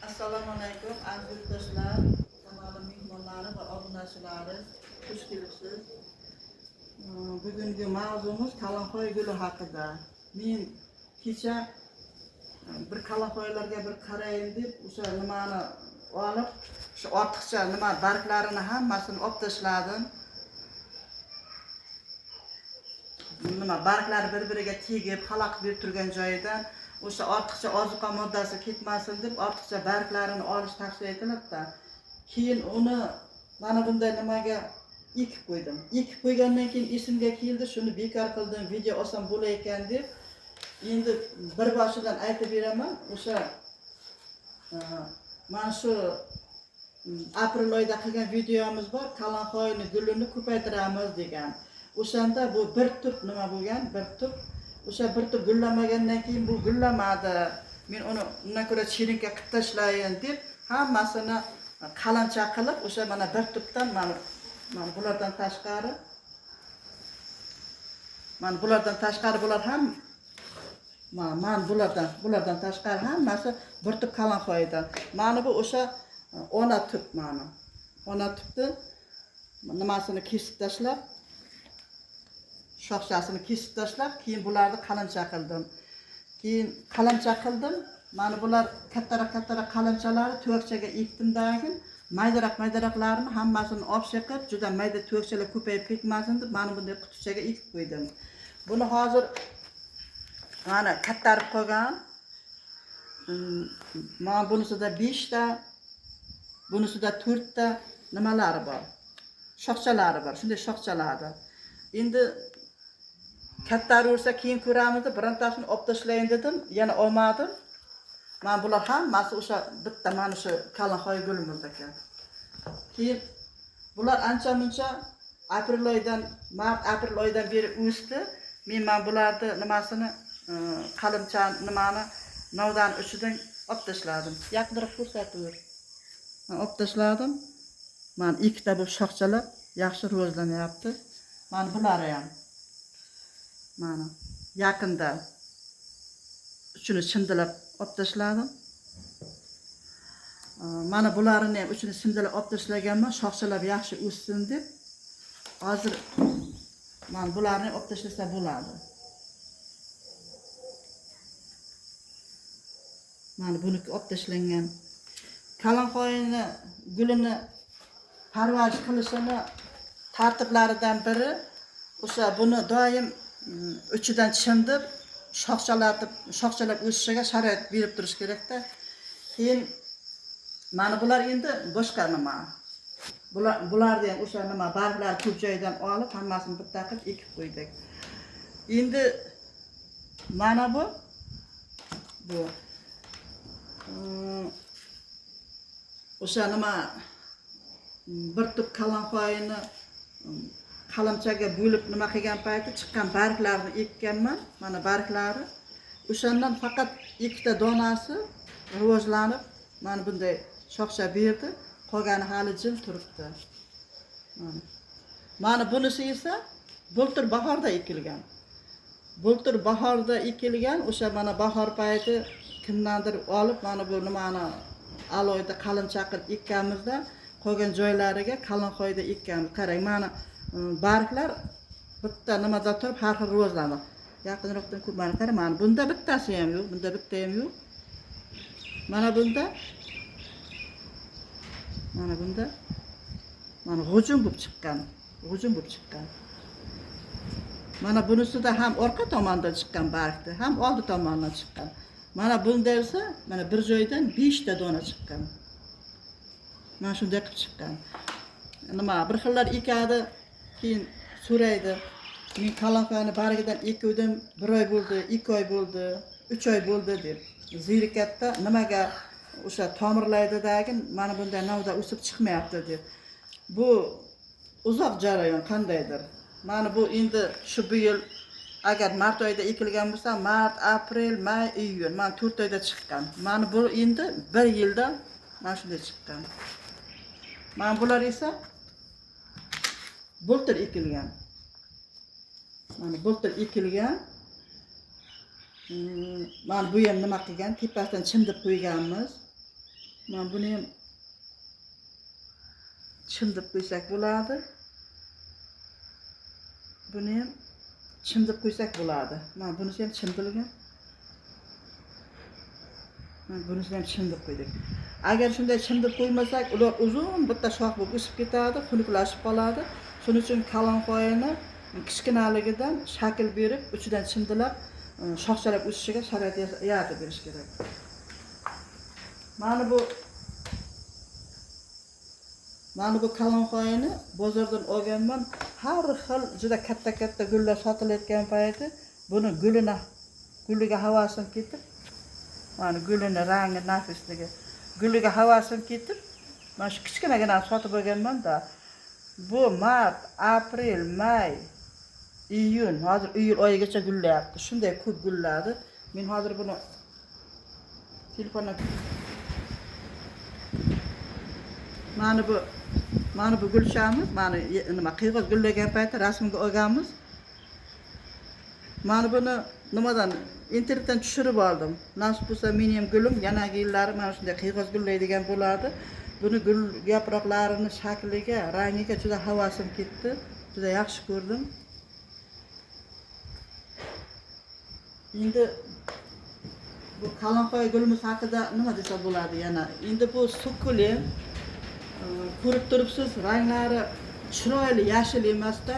Assalomu alaykum aziz yurtdoshlar, kanalim mehmonlari va obunachilari, xush kelibsiz. Bugungi mavzumuz kalanxoy guli haqida. Men kecha bir kalanxoylarga bir qarayin deb o'sha nimani olib, shu ortiqcha nima barglarini hammasini olib tashladim. Nima barglari bir-biriga tegib, xalaqit berib turgan joyidan o'sha ortiqcha ozuqa moddasi ketmasin deb ortiqcha barglarini olish tavsiya etiladi-da. Keyin uni mana bunday nimaga ekib qo'ydim. Ekib qo'ygandan keyin esimga keldi, shuni bekor qildim, video olsam bo'lar ekan deb. Endi bir boshidan aytib beraman, o'sha mana shu aprel oyida qilgan videomiz bor, kalanxoyni gulini ko'paytiramiz degan. O'shanda bu bir tup nima bo'lgan, bir tup. O'sha bir tup gullamagandan keyin bu gullamadi. Men uni undan ko'ra chirinkka qilib tashlayin deb hammasini qalamcha qilib, o'sha mana bir tupdan mana bulardan tashqari bular ham bulardan tashqari hammasi bir tup kalanxoydan. Mana bu o'sha ona tup mana. Ona tupni nimasini kesib tashlab, shoxchasini kesib tashlab, keyin bularni qalamcha qildim. Mana bular kattaroq qalamchalari tuvakchaga ekdimdan keyin maydaroqlarini hammasini olib chiqib, juda mayda tuvakchalar ko'payib ketmasin deb mana bunday qutichaga ekib qo'ydim. Buni hozir mana kattarib qo'ygan. Mana bunisida 5 ta, bunisida 4 ta nimalari bor. Shoxchalari bor. Shunday shoxchalardi. Endi kattaraversa keyin ko'ramiz deb birontasini olib tashlayin dedim, yana olmadim. Mana bular hammasi o'sha bitta mana shu kalanxoy gulimiz ekan. Keyin bular ancha-muncha aprel oyidan beri o'sdi. Men mana bularni nimasini qalimcha nimani novdan uchidan olib tashladim. Yaqinroq ko'rsatib. Olib tashladim. Mana ikkita bu shoxchalar yaxshi rivojlanyapti. Mana bulari ham. Mana yaqinda uchini chimdilab olib tashladim. Mana bularni ham uchini chimdilab olib tashlaganman, shoxchalar yaxshi o'ssin deb. Hozir mana bularni olib tashlasa bo'ladi. Mana buniki olib tashlangan. Kalanxoyni gulini parvarish qilishini tartiblaridan biri o'sha buni doim uchidan chimdib, shoxchalab o'sishiga sharoit berib turish kerakda. Keyin mana bular endi boshqa nima. Bularni ham o'sha nima barglar ko'p joydan olib, hammasini bitta qilib ekib qo'ydik. Endi mana bu o'sha nima bir tup kalanxoyini qalamchaga bo'lib nima qilgan payti chiqqan barglarni ekkanman. Mana barglari. O'shandan faqat ikkita donasi rivojlanib, mana bunday shoxcha berdi. Qolgani hali jil turibdi. Mana bunisi esa bultur bahorda ekilgan. Bultur bahorda ekilgan, o'sha mana bahor payti kimdandir olib, mana bu nimani aloyda qalamcha qilib ekkanmizda, qolgan joylariga kalanxoyda ekkanmiz. Qarang, mana barglar bitta nimada turib har xil rivojlandi. Yaqinroqdan ko'rmani qarang, mana bunda bittasi ham yo'q, bunda bitta ham yo'q. Mana bunda mana g'ujum bo'lib chiqqan. Mana bunisida ham orqa tomondan chiqqan bargdi, ham oldi tomondan chiqqan. Mana bunda esa mana bir joydan 5 ta dona chiqqan. Mana shunday qilib chiqqan. Nima bir xillar ekadi, keyin so'raydi. Men kalanxoyni bargidan ekuvdim, 1 oy bo'ldi, 2 oy bo'ldi, 3 oy bo'ldi deb. Zerikatda nimaga o'sha tomirlaydidagi mana bunday novda o'sib chiqmayapti deb. Bu uzoq jarayon qandaydir. Mana bu endi shu yil agar mart oyida ekilgan bo'lsa, mart, aprel, may, iyun, mana 4 oyda chiqqan. Mana bu endi 1 yilda mana shunday chiqqan. Mana bular esa bultur ekilgan. Mana bultur ekilgan. Mana bu ham nima qilgan, tepasidan chimdib qo'yganmiz. Mana buni ham chimdib qo'ysak bo'ladi. Buni ham chimdib qo'ysak bo'ladi. Mana bunisi ham chimdilgan. Mana bunisi ham chimdib qo'ydik. Agar shunday chimdib qo'ymasak, ular uzun bitta shox bo'lib o'sib ketadi, xunuklashib qoladi. Shuning uchun kalanqoyani kichkinaligidan shakl berib, uchidan chimdilab, shoxchalab o'sishiga sharoit yaratib berish kerak. Mana bu kalanqoyani bozordan olganman. Har xil juda katta gullar sotilayotgan payti buni guliga havasim ketib, mana gulini rangi nafisligi, guliga havasim ketib, mana shu kichkinagina sotib olganman-da. Bu mart, aprel, may, iyun, hozir iyul oyigacha gullayapti. Shunday ko'p gulladi. Men hozir buni telefondan mana bu gulchamiz, mana nima qiyg'oz gullagan payti rasmga olganmiz. Mana buni nimadan internetdan tushirib oldim. Nasib bo'lsa men ham gulim yanagi yillari mana shunday qiyg'oz gullaydigan bo'ladi. Buni gul yaproqlarini shakliga, rangiga juda havasim ketdi. Juda yaxshi ko'rdim. Endi bu kalanqoy gulimiz haqida nima desa bo'ladi yana? Endi bu sukulent ko'rib turibsiz, ranglari chiroyli yashil emasda,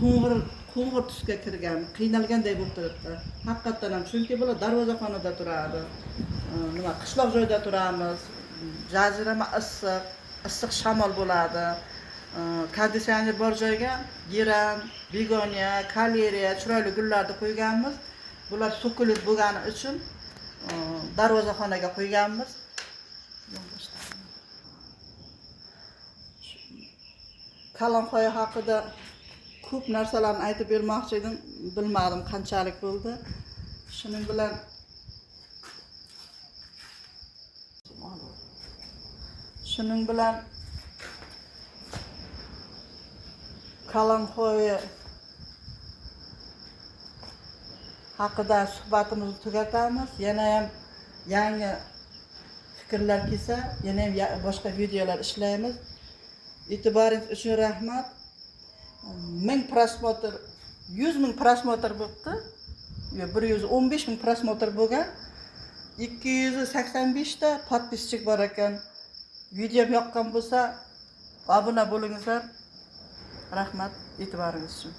qo'ng'ir tusga kirgan, qiynalganday bo'lib turibdi. Haqiqatan ham chunki bular darvozaxonada turadi. Nima qishloq joyda turamiz. Jazirama issiq shamol bo'ladi. Konditsioner bor joyga giram, begonya, kaleriya, chiroyli gullarni qo'yganmiz. Bular sukulent bo'lgani uchun darvozaxonaga qo'yganmiz. Kalanqoy haqida ko'p narsalarni aytib bermoqchi edim, bilmadim qanchalik bo'ldi. Shuning bilan kalanqoy haqida suhbatimizni tugatamiz. Yana ham yangi fikrlar kelsa, yana ham boshqa videolar ishlaymiz. E'tiboringiz uchun rahmat. 1000 prosmotr, 100 ming prosmotr bo'libdi. 115 ming prosmotr bo'lgan. 285 ta podpischik bor ekan. Videom yoqqan bo'lsa, obuna bo'lingizlar. Rahmat e'tiboringiz uchun.